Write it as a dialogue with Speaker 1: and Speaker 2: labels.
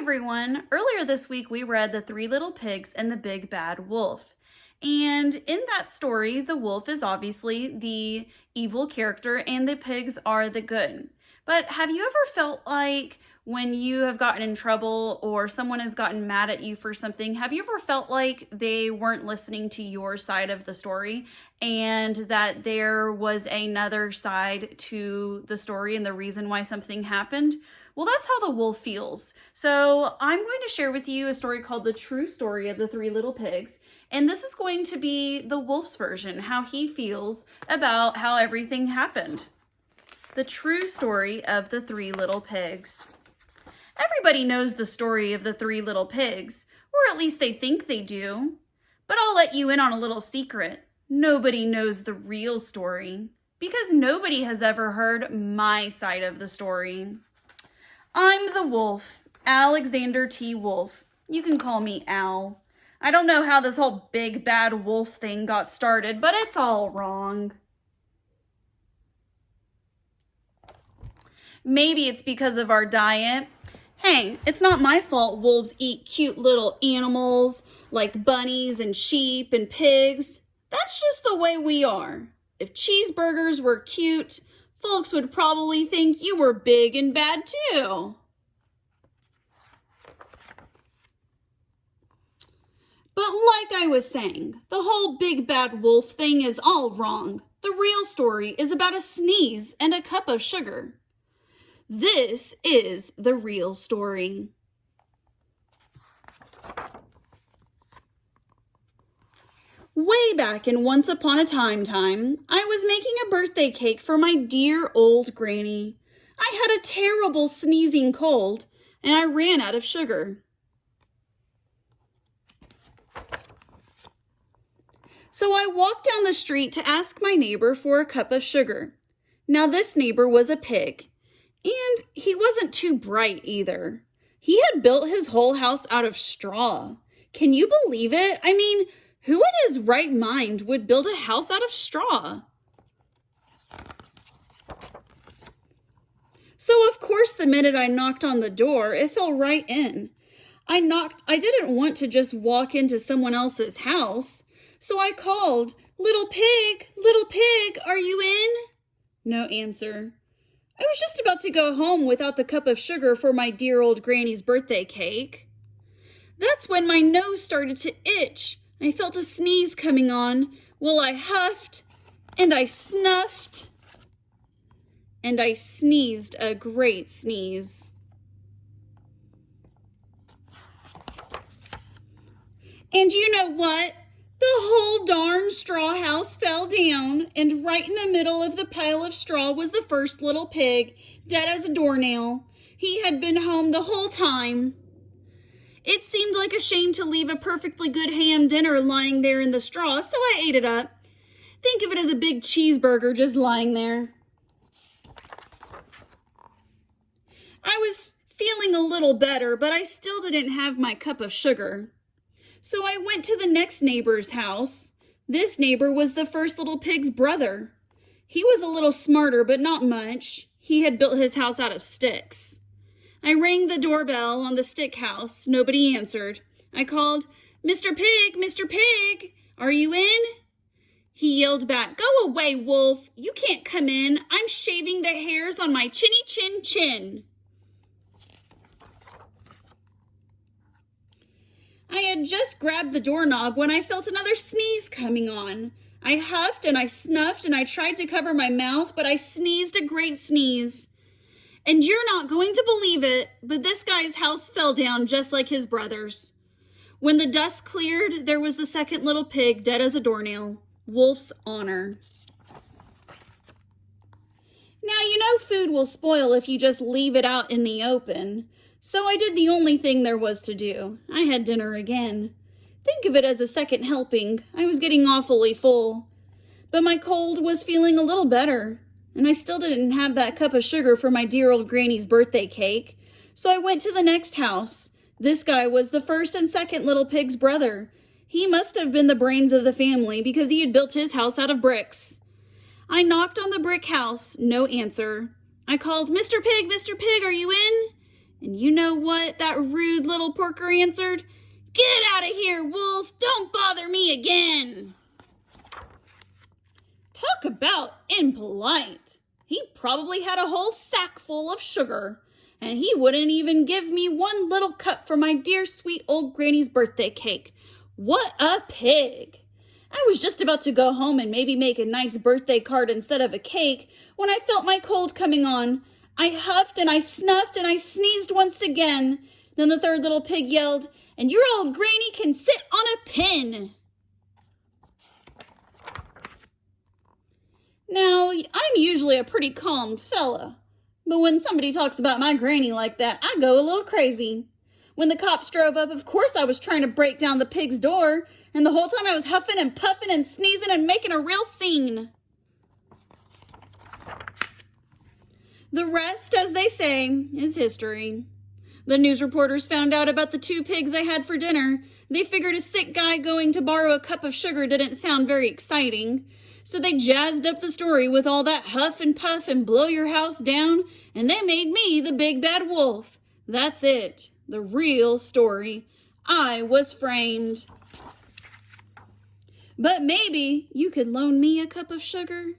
Speaker 1: everyone! Earlier this week we read The Three Little Pigs and the Big Bad Wolf. And in that story, the wolf is obviously the evil character and the pigs are the good. But have you ever felt like when you have gotten in trouble or someone has gotten mad at you for something, have you ever felt like they weren't listening to your side of the story and that there was another side to the story and the reason why something happened? Well, that's how the wolf feels. So I'm going to share with you a story called The True Story of the Three Little Pigs. And this is going to be the wolf's version, how he feels about how everything happened. The True Story of the Three Little Pigs. Everybody knows the story of the Three Little Pigs, or at least they think they do. But I'll let you in on a little secret. Nobody knows the real story, because nobody has ever heard my side of the story. I'm the wolf, Alexander T. Wolf. You can call me Al. I don't know how this whole big bad wolf thing got started, but it's all wrong. Maybe it's because of our diet. Hey, it's not my fault wolves eat cute little animals like bunnies and sheep and pigs. That's just the way we are. If cheeseburgers were cute, folks would probably think you were big and bad too. But like I was saying, the whole big bad wolf thing is all wrong. The real story is about a sneeze and a cup of sugar. This is the real story. Way back in Once Upon a Time, I was making a birthday cake for my dear old granny. I had a terrible sneezing cold, and I ran out of sugar. So I walked down the street to ask my neighbor for a cup of sugar. Now this neighbor was a pig, and he wasn't too bright either. He had built his whole house out of straw. Can you believe it? I mean, who in his right mind would build a house out of straw? So of course, the minute I knocked on the door, it fell right in. I didn't want to just walk into someone else's house. So I called, little pig, are you in? No answer. I was just about to go home without the cup of sugar for my dear old granny's birthday cake. That's when my nose started to itch. I felt a sneeze coming on. Well, I huffed, and I snuffed, and I sneezed a great sneeze. And you know what? The whole darn straw house fell down, and right in the middle of the pile of straw was the first little pig, dead as a doornail. He had been home the whole time. It seemed like a shame to leave a perfectly good ham dinner lying there in the straw, so I ate it up. Think of it as a big cheeseburger just lying there. I was feeling a little better, but I still didn't have my cup of sugar. So I went to the next neighbor's house. This neighbor was the first little pig's brother. He was a little smarter, but not much. He had built his house out of sticks. I rang the doorbell on the stick house. Nobody answered. I called, Mr. Pig, are you in? He yelled back, Go away, wolf. You can't come in. I'm shaving the hairs on my chinny chin chin. I had just grabbed the doorknob when I felt another sneeze coming on. I huffed and I snuffed and I tried to cover my mouth, but I sneezed a great sneeze. And you're not going to believe it, but this guy's house fell down just like his brother's. When the dust cleared, there was the second little pig dead as a doornail. Wolf's honor. Now, you know food will spoil if you just leave it out in the open. So I did the only thing there was to do. I had dinner again. Think of it as a second helping. I was getting awfully full. But my cold was feeling a little better. And I still didn't have that cup of sugar for my dear old granny's birthday cake. So I went to the next house. This guy was the first and second little pig's brother. He must have been the brains of the family because he had built his house out of bricks. I knocked on the brick house. No answer. I called, Mr. Pig, are you in? And you know what? what that rude little porker answered. "Get out of here, Wolf! Don't bother me again!" Talk about impolite. He probably had a whole sack full of sugar, and he wouldn't even give me one little cup for my dear sweet old granny's birthday cake. What a pig! I was just about to go home and maybe make a nice birthday card instead of a cake when I felt my cold coming on. I huffed and I snuffed and I sneezed once again. Then the third little pig yelled, "And your old granny can sit on a pin." Now, I'm usually a pretty calm fella, but when somebody talks about my granny like that, I go a little crazy. When the cops drove up, of course I was trying to break down the pig's door, and the whole time I was huffing and puffing and sneezing and making a real scene. The rest, as they say, is history. The news reporters found out about the 2 pigs I had for dinner. They figured a sick guy going to borrow a cup of sugar didn't sound very exciting. So they jazzed up the story with all that huff and puff and blow your house down, and they made me the big bad wolf. That's it, the real story. I was framed. But maybe you could loan me a cup of sugar?